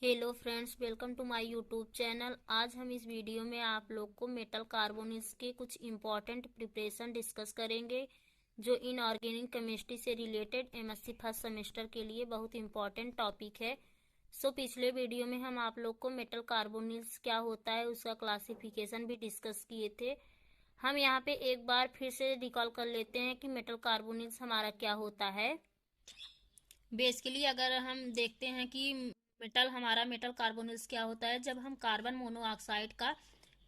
Hello friends, welcome to my YouTube channel. आज हम इस वीडियो में आप लोग को मेटल कार्बोनिल्स के कुछ इम्पॉर्टेंट प्रिपरेशन डिस्कस करेंगे जो इनऑर्गेनिक केमिस्ट्री से रिलेटेड एमएससी फर्स्ट सेमेस्टर के लिए बहुत इम्पॉर्टेंट टॉपिक है। पिछले वीडियो में हम आप लोग को मेटल कार्बोनिल्स क्या होता है उसका क्लासिफिकेशन भी डिस्कस किए थे। हम यहाँ पे एक बार फिर से रिकॉल कर लेते हैं कि मेटल कार्बोनिल्स हमारा क्या होता है। बेसिकली अगर हम देखते हैं कि मेटल कार्बोनिल्स क्या होता है, जब हम कार्बन मोनोऑक्साइड का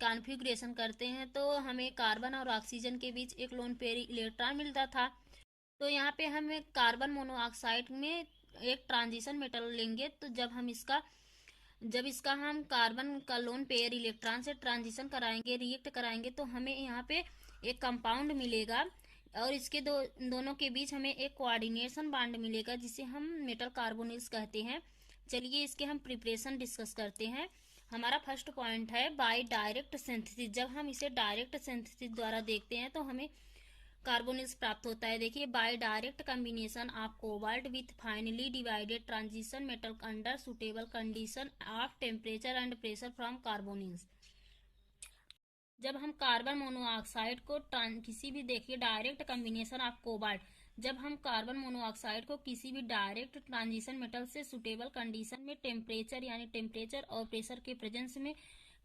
कॉन्फ़िगरेशन करते हैं तो हमें कार्बन और ऑक्सीजन के बीच एक लोन पेयर इलेक्ट्रॉन मिलता था। तो यहाँ पे हम कार्बन मोनोऑक्साइड में एक ट्रांजिशन मेटल लेंगे, तो जब इसका हम कार्बन का लोन पेयर इलेक्ट्रॉन से ट्रांजिशन कराएंगे, रिएक्ट कराएंगे, तो हमें यहाँ पे एक कंपाउंड मिलेगा और इसके दोनों के बीच हमें एक कोऑर्डिनेशन बॉन्ड मिलेगा जिसे हम मेटल कार्बोनिल्स कहते हैं। चलिए इसके हम प्रिपरेशन डिस्कस करते हैं। हमारा फर्स्ट पॉइंट है बाय डायरेक्ट सिंथेसिस। जब हम इसे डायरेक्ट सिंथेसिस द्वारा देखते हैं तो हमें कार्बोनिल्स प्राप्त होता है। देखिए, by direct combination of cobalt with finely divided transition metal under suitable condition of temperature and pressure from carbonyls. जब हम कार्बन मोनोऑक्साइड को किसी भी, देखिए, डायरेक्ट कॉम्बिनेशन ऑफ कोबाल्ट, जब हम कार्बन मोनोऑक्साइड को किसी भी डायरेक्ट ट्रांजिशन मेटल से सुटेबल कंडीशन में टेम्परेचर और प्रेशर के प्रेजेंस में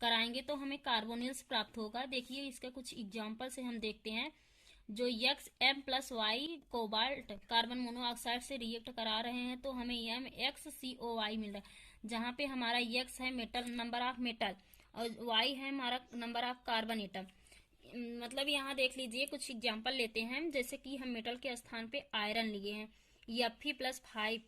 कराएंगे तो हमें कार्बोनिल्स प्राप्त होगा। देखिए इसका कुछ एग्जांपल से हम देखते हैं। जो x M plus y cobalt carbon monoxide से रिएक्ट करा रहे हैं तो हमें M x C O y मिल रहा है, जहाँ पे हमारा यक्स है मेटल, नंबर ऑफ मेटल, और वाई है हमारा नंबर ऑफ कार्बन एटम। मतलब यहाँ देख लीजिए, कुछ एग्जांपल लेते हैं। जैसे कि हम मेटल के स्थान पे आयरन लिए हैं, Fe+5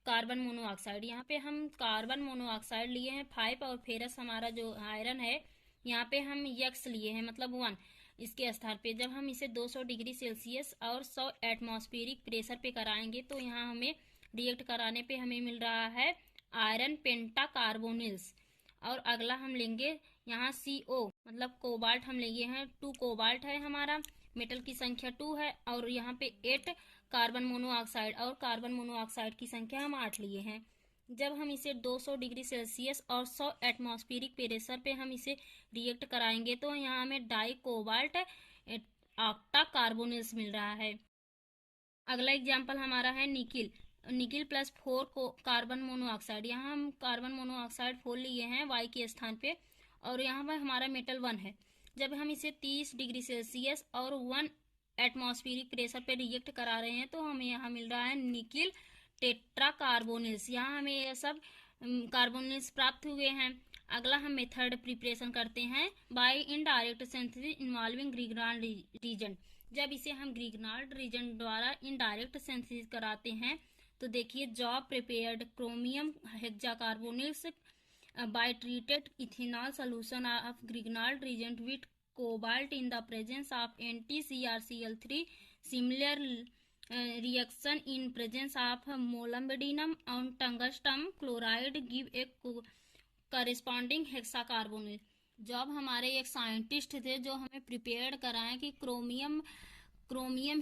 कार्बन मोनोऑक्साइड। यहाँ पे हम कार्बन मोनोऑक्साइड लिए हैं 5 और फेरस हमारा जो आयरन है यहाँ पे हम यक्स लिए हैं, मतलब 1। इसके स्थान पे जब हम इसे 200 डिग्री सेल्सियस और 100 एटमॉस्फेरिक प्रेशर पे कराएंगे तो यहाँ हमें रिएक्ट कराने पे हमें मिल रहा है आयरन पेंटा कार्बोनिल्स। और अगला हम लेंगे यहाँ CO, मतलब कोबाल्ट हम लिए हैं 2 कोबाल्ट है हमारा, मेटल की संख्या 2 है, और यहाँ पे 8 कार्बन मोनोऑक्साइड, और कार्बन मोनोऑक्साइड की संख्या हम 8 लिए हैं। जब हम इसे 200 डिग्री सेल्सियस और 100 एटमॉस्फेरिक प्रेशर पे हम इसे रिएक्ट कराएंगे तो यहाँ हमें डाई कोबाल्ट ऑक्टा कार्बोनिल्स मिल रहा है। अगला एग्जाम्पल हमारा है निकिल। निकिल+4 को कार्बन मोनोऑक्साइड, यहाँ हम कार्बन मोनोऑक्साइड 4 लिए हैं वाई के स्थान पे, और यहाँ पर हमारा मेटल 1 है। जब हम इसे 30 डिग्री सेल्सियस और 1 एटमॉस्फेरिक प्रेशर पे रिएक्ट करा रहे हैं तो हमें यहाँ मिल रहा है निकिल टेट्रा कार्बोनिल्स। यहाँ हमें ये सब कार्बोनिल्स प्राप्त हुए हैं। अगला हम मेथड प्रिपरेशन करते हैं by indirect synthesis involving Grignard reagent. जब इसे हम ग्रिग्नाल्ड रीजन द्वारा इनडायरेक्ट सिंथेसिस कराते हैं तो देखिए, job prepared chromium hexacarbonyls by treated ethanol solution of Grignard reagent with cobalt in the presence of NtCrCl3. Similar reaction in presence of molybdenum and tungsten chloride give a corresponding hexacarbonyl। जब हमारे एक scientist थे जो हमें prepare कराएं कि chromium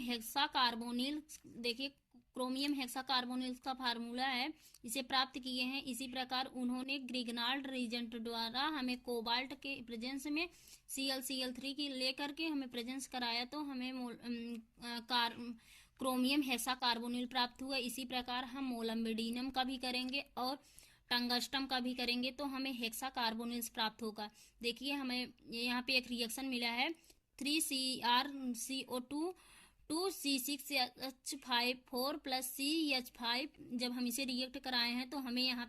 hexa carbonyl, देखिए chromium hexa carbonyl का फार्मूला है, इसे प्राप्त किए हैं। इसी प्रकार उन्होंने ग्रिग्नाल्ड रीजेंट द्वारा हमें कोबाल्ट के प्रेजेंस में Cl3 की लेकर के हमें प्रेजेंस कराया तो हमें क्रोमियम हेक्सा कार्बोनिल प्राप्त हुआ। इसी प्रकार हम मोलम्बिडिनम का भी करेंगे और टंगस्टम का भी करेंगे तो हमें हेक्सा कार्बोनिल्स प्राप्त होगा। देखिए हमें यहाँ पे एक रिएक्शन मिला है 3CrCO2 2C6H5 प्लस CH5। जब हम इसे रिएक्ट कराए हैं तो हमें यहाँ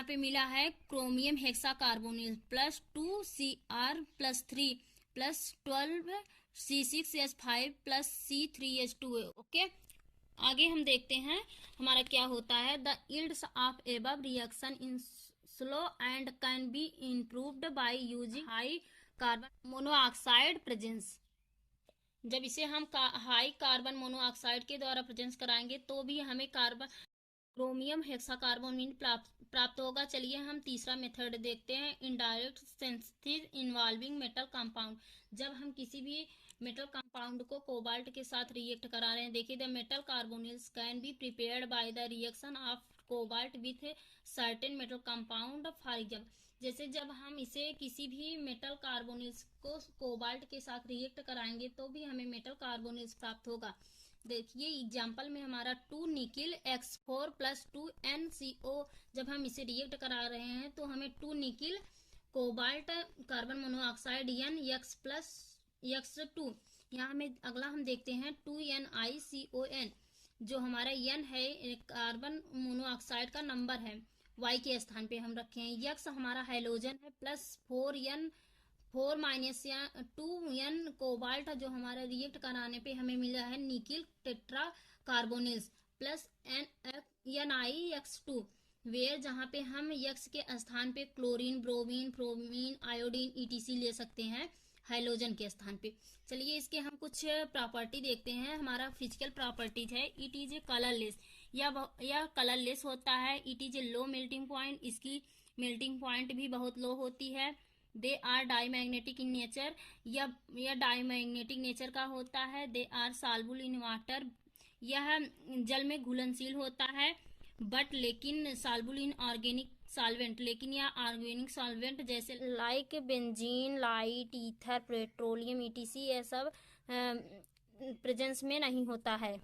पे मिला है chromium hexa carbonyl plus 2Cr+3 plus 12C6H5 plus C3H2। Okay, आगे हम देखते हैं हमारा क्या होता है। The yields of above reaction in slow and can be improved by using high carbon monoxide presence. जब इसे हम हाई कार्बन मोनोऑक्साइड के द्वारा प्रेजेंस कराएंगे तो भी हमें क्रोमियम हेक्साकार्बोनिल प्राप्त होगा। चलिए हम तीसरा मेथड देखते हैं, indirect synthesis involving metal compound. जब हम किसी भी मेटल कंपाउंड को कोबाल्ट के साथ रिएक्ट करा रहे हैं, देखिए the metal carbonyls can be prepared by the reaction of cobalt with certain metal compound. For example, जैसे जब हम इसे किसी भी मेटल कार्बोनिल्स को कोबाल्ट के साथ रिएक्ट कराएंगे तो भी हमें मेटल कार्बोनिल्स प्राप्त होगा। देखिए एग्जाम्पल में हमारा 2 निकिल X4 प्लस 2 NCO, जब हम इसे रिएक्ट करा रहे हैं तो हमें 2 nickel cobalt carbon monoxide X plus X2। यहाँ में अगला हम देखते हैं 2NiCON, जो हमारा N है कार्बन मोनोऑक्साइड का नंबर है, Y के स्थान पे हम रखे हैं। X हमारा हाइड्रोजन है प्लस 4 माइनस 2N कोबाल्ट, जो हमारा रिएक्ट कराने पे हमें मिला है nickel tetra carbonyls plus NiX2, where जहाँ पे हम X के स्थान पे chlorine, bromine, fluorine, iodine ETC ले सकते हैं हाइड्रोजन के स्थान पे। चलिए इसके हम कुछ प्रॉपर्टी देखते हैं। हमारा फिजिकल प्रॉपर्टीज है, इट इज ए कलरलेस, यह कलरलेस होता है। It is a low melting point, इसकी मेल्टिंग पॉइंट भी बहुत लो होती है। They are diamagnetic in nature, यह डाईमैग्नेटिक नेचर का होता है। They are soluble in water, यह जल में घुलनशील होता है। बट लेकिन सॉल्युबल इन ऑर्गेनिक सॉल्वेंट, लेकिन यह ऑर्गेनिक सॉल्वेंट जैसे like benzene, light, ether, petroleum ETC ये सब प्रेजेंस में नहीं होता है।